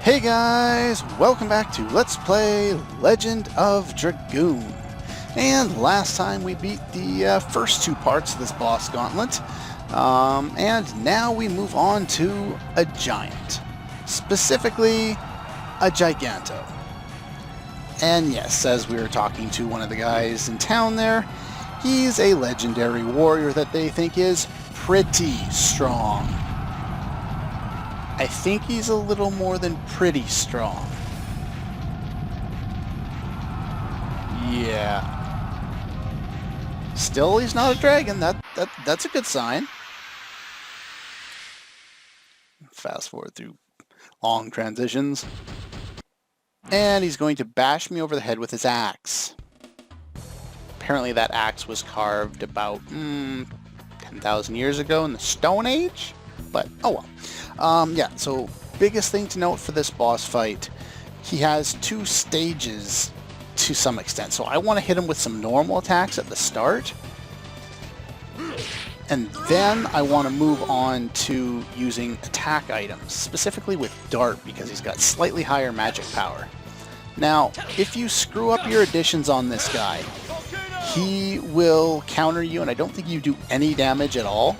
Hey guys, welcome back to Let's Play Legend of Dragoon. And last time we beat the first two parts of this boss gauntlet, and now we move on to a giant, specifically a Giganto. And yes, as we were talking to one of the guys in town there, he's a legendary warrior that they think is pretty strong. I think he's a little more than pretty strong. Yeah. Still, he's not a dragon. That's a good sign. Fast forward through long transitions. And he's going to bash me over the head with his axe. Apparently that axe was carved about 10,000 years ago in the Stone Age? But, oh well. Yeah, so biggest thing to note for this boss fight, he has two stages to some extent. So I want to hit him with some normal attacks at the start. And then I want to move on to using attack items, specifically with Dart, because he's got slightly higher magic power. Now, if you screw up your additions on this guy, he will counter you, and I don't think you do any damage at all.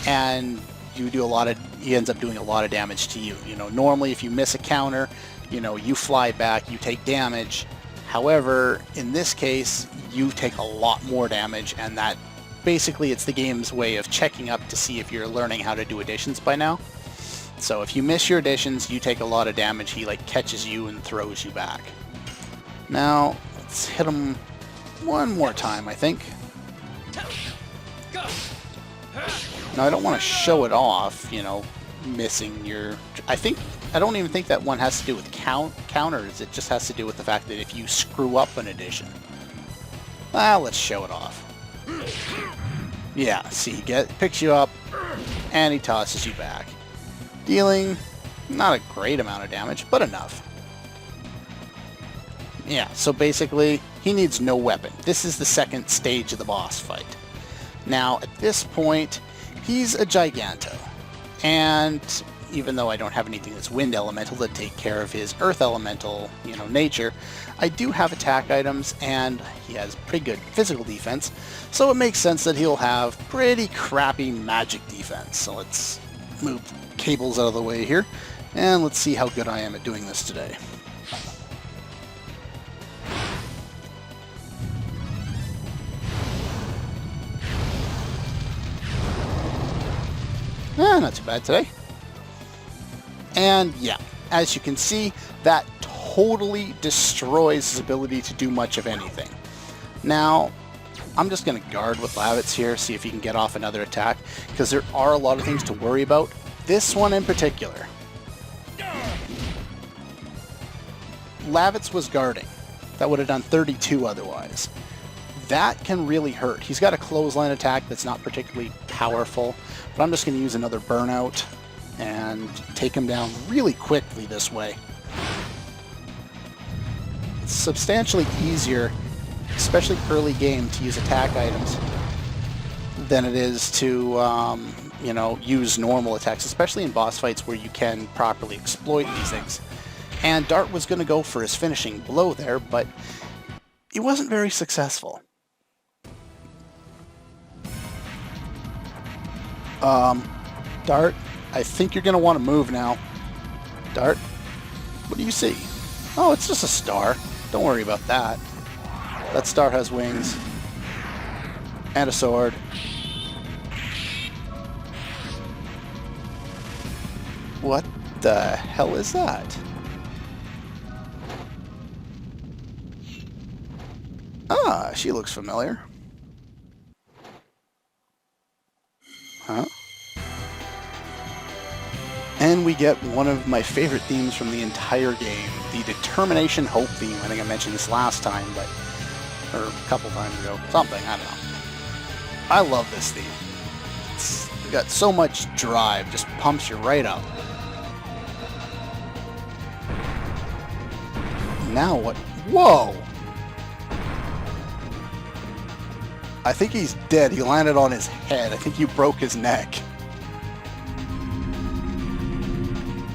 And he ends up doing a lot of damage to you. You know, normally if you miss a counter, you know, you fly back, you take damage. However, in this case, you take a lot more damage, and that basically it's the game's way of checking up to see if you're learning how to do additions by now. So if you miss your additions, you take a lot of damage. He like catches you and throws you back. Now, let's hit him one more time, I think. Now, I don't want to show it off, you know, missing your... I don't even think that one has to do with counters. It just has to do with the fact that if you screw up an addition. Let's show it off. Yeah, see, he picks you up, and he tosses you back. Dealing not a great amount of damage, but enough. Yeah, so basically, he needs no weapon. This is the second stage of the boss fight. Now, at this point, he's a Giganto, and even though I don't have anything that's wind elemental to take care of his earth elemental, you know, nature, I do have attack items, and he has pretty good physical defense, so it makes sense that he'll have pretty crappy magic defense. So let's move cables out of the way here, and let's see how good I am at doing this today. Not too bad today. And yeah, as you can see, that totally destroys his ability to do much of anything. Now, I'm just going to guard with Lavitz here, see if he can get off another attack, because there are a lot of things to worry about. This one in particular. Lavitz was guarding. That would have done 32 otherwise. That can really hurt. He's got a clothesline attack that's not particularly powerful, but I'm just going to use another burnout and take him down really quickly this way. It's substantially easier, especially early game, to use attack items than it is to, you know, use normal attacks, especially in boss fights where you can properly exploit these things. And Dart was going to go for his finishing blow there, but he wasn't very successful. Dart, I think you're going to want to move now. Dart, what do you see? Oh, it's just a star. Don't worry about that. That star has wings. And a sword. What the hell is that? Ah, she looks familiar. Huh? And we get one of my favorite themes from the entire game, the Determination Hope theme. I think I mentioned this last time, or a couple times ago. Something, I don't know. I love this theme. It's got so much drive, just pumps you right up. Now what? Whoa! I think he's dead. He landed on his head. I think you broke his neck.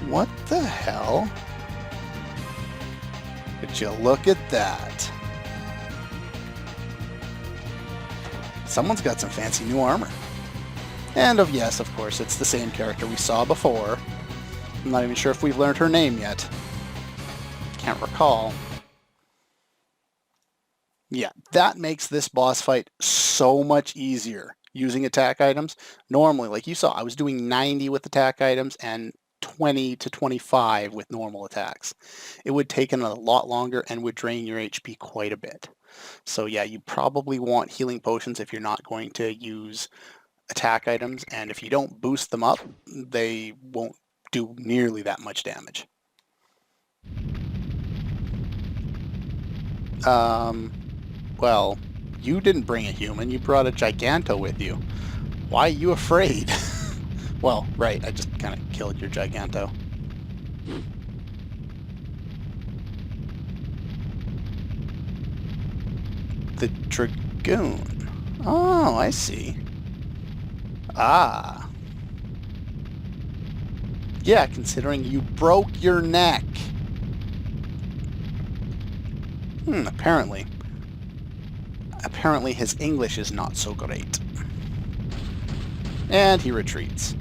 What the hell? Would you look at that? Someone's got some fancy new armor. And yes, of course, it's the same character we saw before. I'm not even sure if we've learned her name yet. Can't recall. Yeah, that makes this boss fight so much easier using attack items. Normally, like you saw, I was doing 90 with attack items and 20 to 25 with normal attacks. It would take a lot longer and would drain your HP quite a bit. So yeah, you probably want healing potions if you're not going to use attack items, and if you don't boost them up, they won't do nearly that much damage. Well, you didn't bring a human, you brought a Giganto with you. Why are you afraid? Well, right, I just kind of killed your Giganto. The Dragoon. Oh, I see. Ah. Yeah, considering you broke your neck. Apparently. Apparently his English is not so great. And he retreats.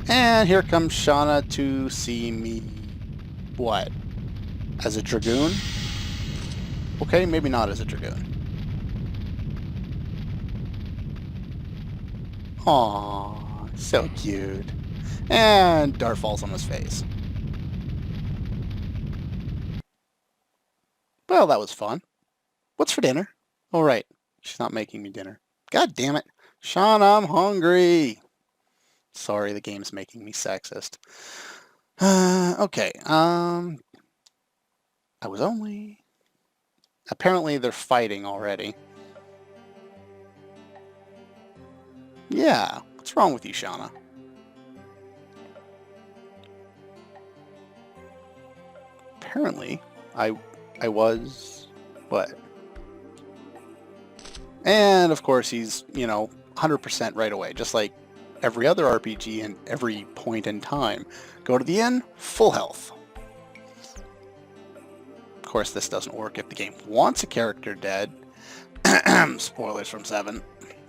And here comes Shauna to see me... what? As a Dragoon? Okay, maybe not as a Dragoon. Aww, so cute. And Dart falls on his face. Well, that was fun. What's for dinner? Oh, right. She's not making me dinner. God damn it. Shauna, I'm hungry. Sorry, the game's making me sexist. Okay, I was only... Apparently they're fighting already. Yeah, what's wrong with you, Shauna? Apparently, I was... what? And, of course, he's, 100% right away, just like every other RPG and every point in time. Go to the inn, full health. Of course, this doesn't work if the game wants a character dead. Spoilers from 7.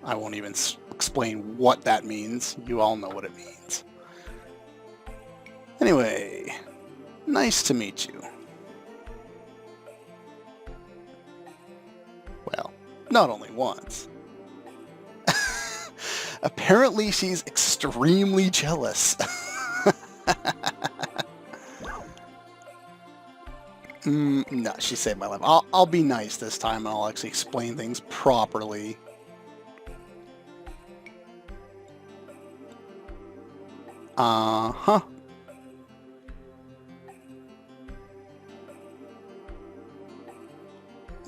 I won't even explain what that means. You all know what it means. Anyway, nice to meet you. Well, not only once. Apparently she's extremely jealous. No, she saved my life. I'll be nice this time and I'll actually explain things properly. Uh-huh.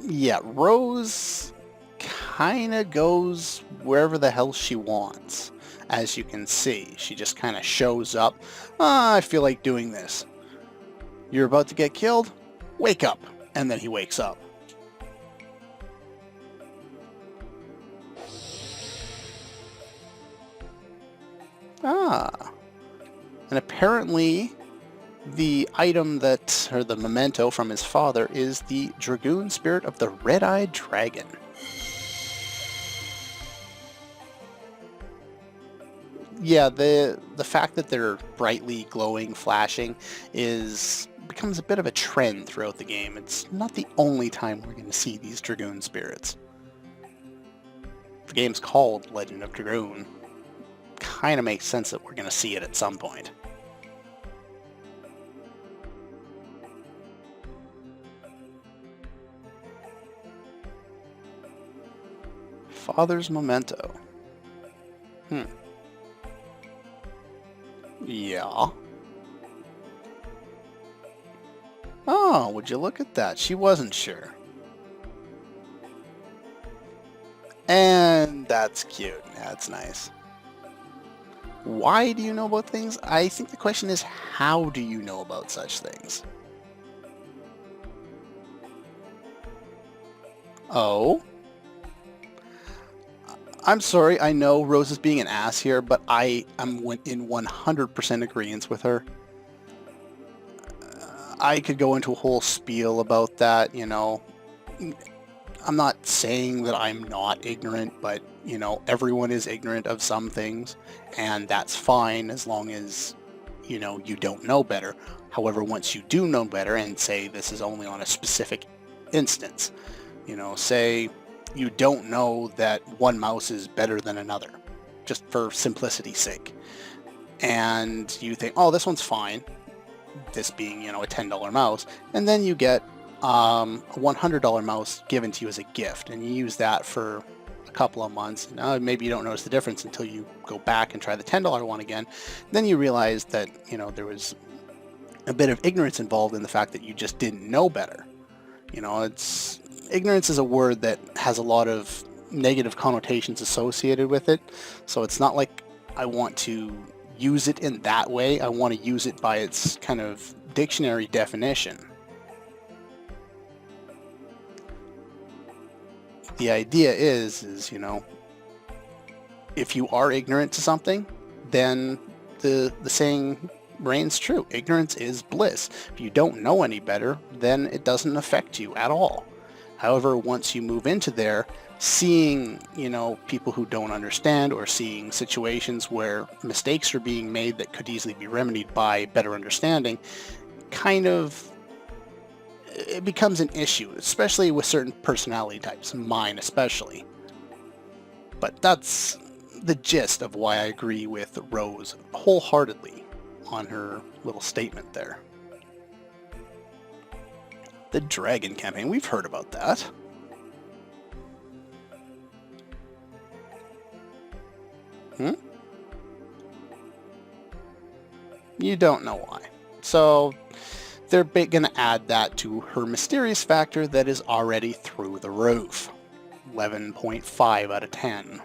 Yeah, Rose kind of goes wherever the hell she wants. As you can see, she just kind of shows up. I feel like doing this. You're about to get killed? Wake up. And then he wakes up. Ah. And apparently the item that, or the memento from his father, is the Dragoon spirit of the red-eyed dragon. Yeah, the fact that they're brightly glowing, flashing, becomes a bit of a trend throughout the game. It's not the only time we're going to see these Dragoon spirits. The game's called Legend of Dragoon. Kind of makes sense that we're going to see it at some point. Father's memento. Yeah. Oh, would you look at that? She wasn't sure. And that's cute. That's nice. Why do you know about things? I think the question is, how do you know about such things? Oh? I'm sorry, I know Rose is being an ass here, but I am in 100% agreement with her. I could go into a whole spiel about that, I'm not saying that I'm not ignorant, but, everyone is ignorant of some things, and that's fine as long as, you don't know better. However, once you do know better, and say this is only on a specific instance, say you don't know that one mouse is better than another, just for simplicity's sake, and you think, oh, this one's fine, this being, a $10 mouse, and then you get a $100 mouse given to you as a gift, and you use that for a couple of months, and maybe you don't notice the difference until you go back and try the $10 one again. Then you realize that, there was a bit of ignorance involved in the fact that you just didn't know better. Ignorance is a word that has a lot of negative connotations associated with it, so it's not like I want to use it in that way. I want to use it by its kind of dictionary definition. The idea is, if you are ignorant to something, then the saying reigns true. Ignorance is bliss. If you don't know any better, then it doesn't affect you at all. However, once you move into there, seeing, people who don't understand, or seeing situations where mistakes are being made that could easily be remedied by better understanding, it becomes an issue, especially with certain personality types, mine especially. But that's the gist of why I agree with Rose wholeheartedly on her little statement there. The Dragon campaign, we've heard about that. You don't know why. So they're going to add that to her mysterious factor that is already through the roof. 11.5 out of 10.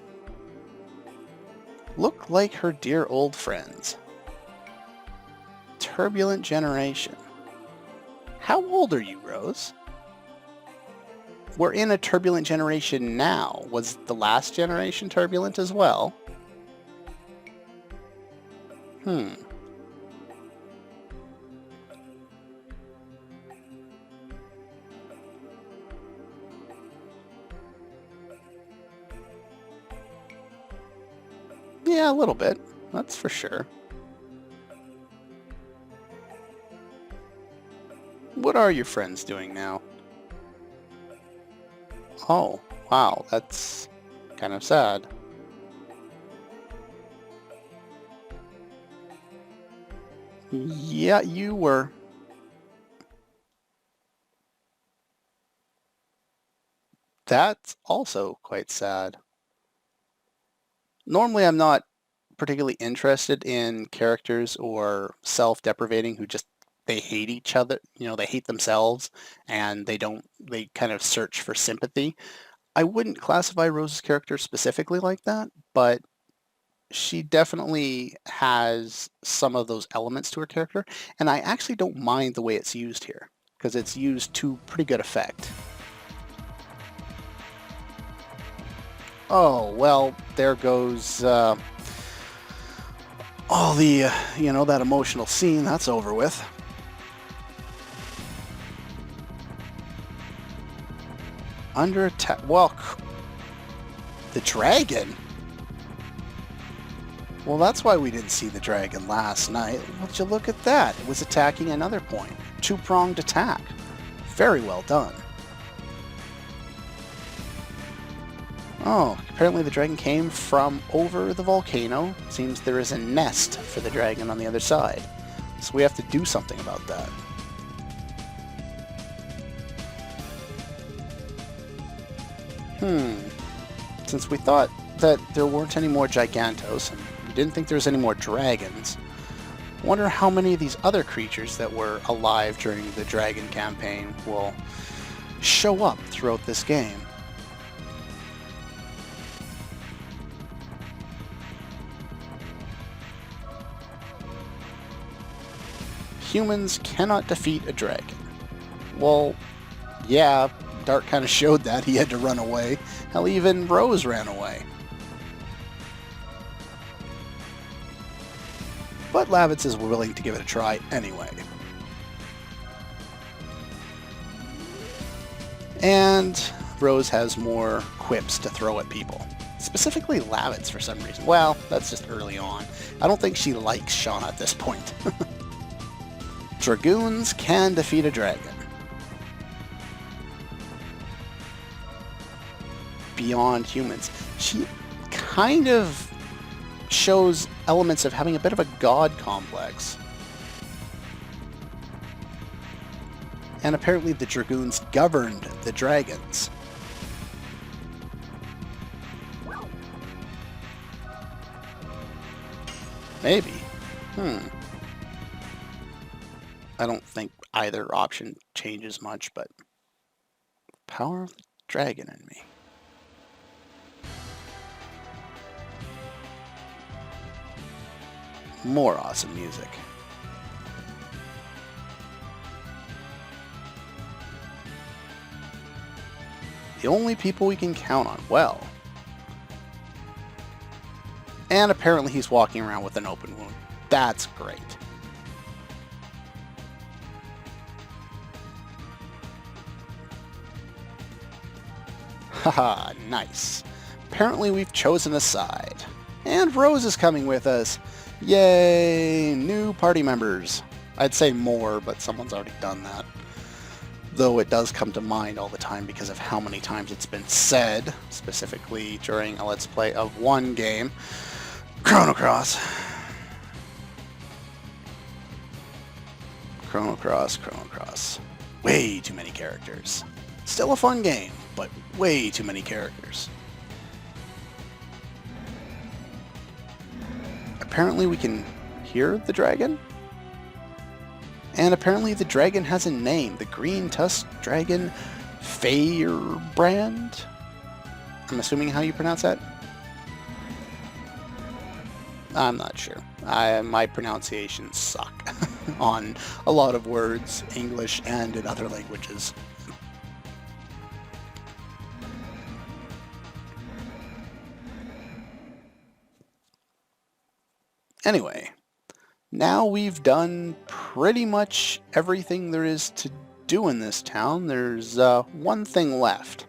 Look like her dear old friends. Turbulent generation. How old are you, Rose? We're in a turbulent generation now. Was the last generation turbulent as well? Yeah, a little bit. That's for sure. What are your friends doing now? Oh, wow, that's kind of sad. Yeah, you were. That's also quite sad. Normally, I'm not particularly interested in characters or self-deprivating who just they hate each other, they hate themselves, and they kind of search for sympathy. I wouldn't classify Rose's character specifically like that, but she definitely has some of those elements to her character, and I actually don't mind the way it's used here, because it's used to pretty good effect. Oh, well, there goes all the, that emotional scene. That's over with. Under attack. Well, the dragon? Well, that's why we didn't see the dragon last night. Would you look at that? It was attacking another point. Two-pronged attack. Very well done. Oh, apparently the dragon came from over the volcano. Seems there is a nest for the dragon on the other side. So we have to do something about that. Since we thought that there weren't any more Gigantos, and we didn't think there was any more dragons, I wonder how many of these other creatures that were alive during the dragon campaign will show up throughout this game. Humans cannot defeat a dragon. Well, yeah, Dart kind of showed that. He had to run away. Hell, even Rose ran away. But Lavitz is willing to give it a try anyway. And Rose has more quips to throw at people. Specifically Lavitz for some reason. Well, that's just early on. I don't think she likes Shauna at this point. Dragoons can defeat a dragon. Beyond humans. She kind of shows elements of having a bit of a god complex. And apparently the Dragoons governed the dragons. Maybe. I don't think either option changes much, but power of the dragon in me. More awesome music. The only people we can count on. Well. And apparently he's walking around with an open wound. That's great. Haha, nice. Apparently we've chosen a side. And Rose is coming with us. Yay! New party members. I'd say more, but someone's already done that. Though it does come to mind all the time because of how many times it's been said, specifically during a Let's Play of one game, Chrono Cross. Chrono Cross, Chrono Cross. Way too many characters. Still a fun game, but way too many characters. Apparently we can hear the dragon? And apparently the dragon has a name. The green tusk dragon Firebrand? I'm assuming how you pronounce that? I'm not sure. My pronunciations suck on a lot of words, English and in other languages. Anyway, now we've done pretty much everything there is to do in this town. There's one thing left.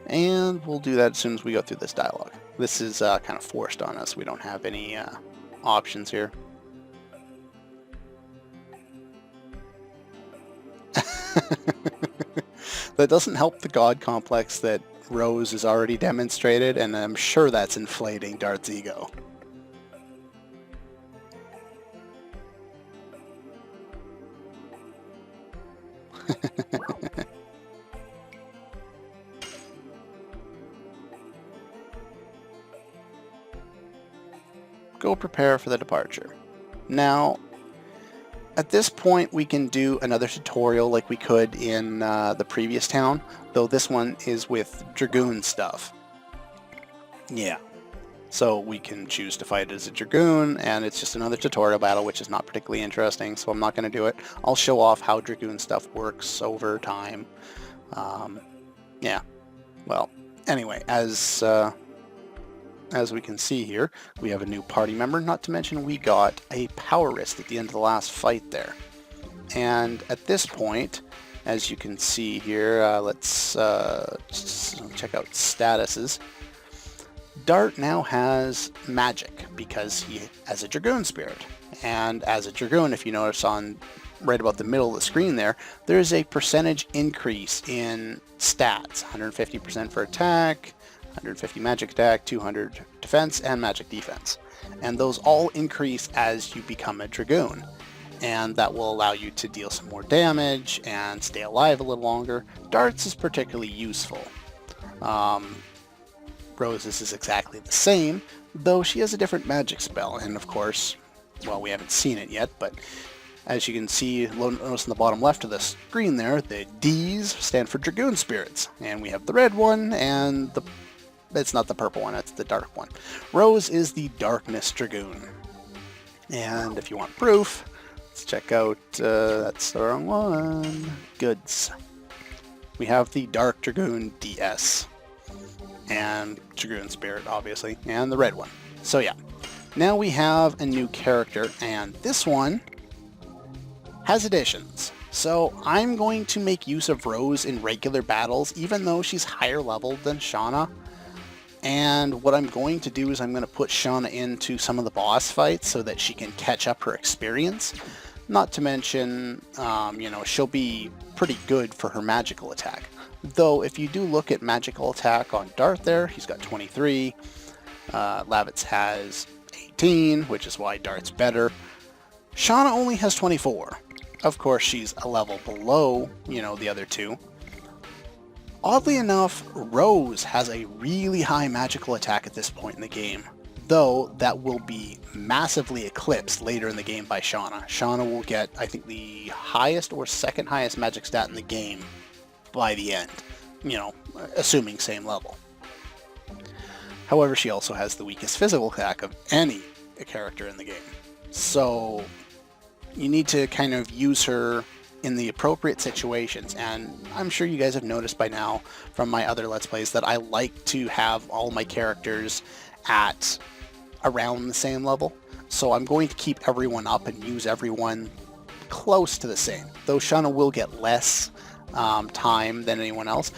And we'll do that as soon as we go through this dialogue. This is kind of forced on us. We don't have any options here. That doesn't help the god complex that Rose has already demonstrated, and I'm sure that's inflating Dart's ego. Go prepare for the departure. Now, at this point we can do another tutorial like we could in the previous town, though this one is with Dragoon stuff. Yeah. So we can choose to fight as a Dragoon, and it's just another tutorial battle, which is not particularly interesting, so I'm not going to do it. I'll show off how Dragoon stuff works over time. Yeah. Well, anyway, as we can see here, we have a new party member, not to mention we got a power wrist at the end of the last fight there. And at this point, as you can see here, let's check out statuses. Dart now has magic because he has a Dragoon spirit. And as a Dragoon, if you notice on right about the middle of the screen there, there's a percentage increase in stats. 150% for attack, 150 magic attack, 200 defense, and magic defense. And those all increase as you become a Dragoon. And that will allow you to deal some more damage and stay alive a little longer. Dart's is particularly useful. Rose's is exactly the same, though she has a different magic spell. And of course, well, we haven't seen it yet, but as you can see, notice in the bottom left of the screen there, the D's stand for Dragoon spirits. And we have the red one and it's not the purple one, it's the dark one. Rose is the Darkness Dragoon. And if you want proof, let's check out, that's the wrong one, goods. We have the Dark Dragoon DS. And Dragoon Spirit, obviously, and the red one. So yeah, now we have a new character, and this one has additions. So I'm going to make use of Rose in regular battles, even though she's higher leveled than Shauna. And what I'm going to do is I'm going to put Shauna into some of the boss fights so that she can catch up her experience. Not to mention, you know, she'll be pretty good for her magical attack. Though, if you do look at magical attack on Dart there, he's got 23. Lavitz has 18, which is why Dart's better. Shauna only has 24. Of course, she's a level below, you know, the other two. Oddly enough, Rose has a really high magical attack at this point in the game, though that will be massively eclipsed later in the game by Shauna. Shauna will get, I think, the highest or second highest magic stat in the game by the end, you know, assuming same level. However, she also has the weakest physical attack of any character in the game. So you need to kind of use her in the appropriate situations, and I'm sure you guys have noticed by now from my other Let's Plays that I like to have all my characters at around the same level. So I'm going to keep everyone up and use everyone close to the same. Though Shauna will get less time than anyone else,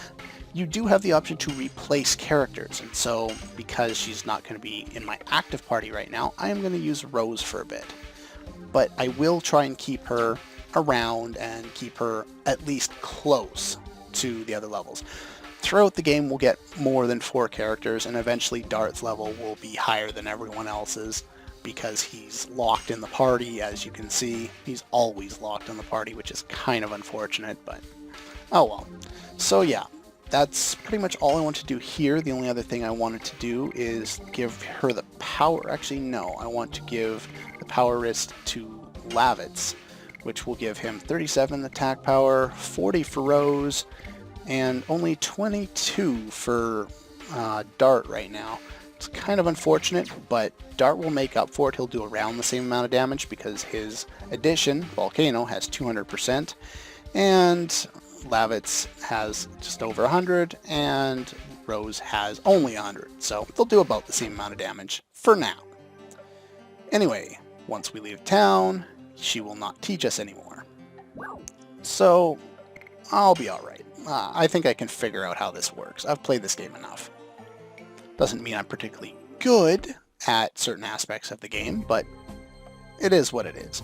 you do have the option to replace characters, and so because she's not going to be in my active party right now, I am going to use Rose for a bit. But I will try and keep her around and keep her at least close to the other levels. Throughout the game we'll get more than 4 characters, and eventually Dart's level will be higher than everyone else's because he's locked in the party. As you can see, he's always locked in the party, which is kind of unfortunate, but oh well. So yeah, that's pretty much all I want to do here. The only other thing I wanted to do is give her the power. Actually, no, I want to give the power wrist to Lavitz, which will give him 37 attack power, 40 for Rose, and only 22 for Dart right now. It's kind of unfortunate, but Dart will make up for it. He'll do around the same amount of damage because his addition, Volcano, has 200%, and Lavitz has just over 100, and Rose has only 100. So they'll do about the same amount of damage for now. Anyway, once we leave town, she will not teach us anymore. So I'll be alright. I think I can figure out how this works. I've played this game enough. Doesn't mean I'm particularly good at certain aspects of the game, but it is what it is.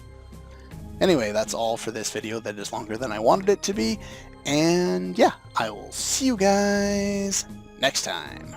Anyway, that's all for this video that is longer than I wanted it to be. And yeah, I will see you guys next time.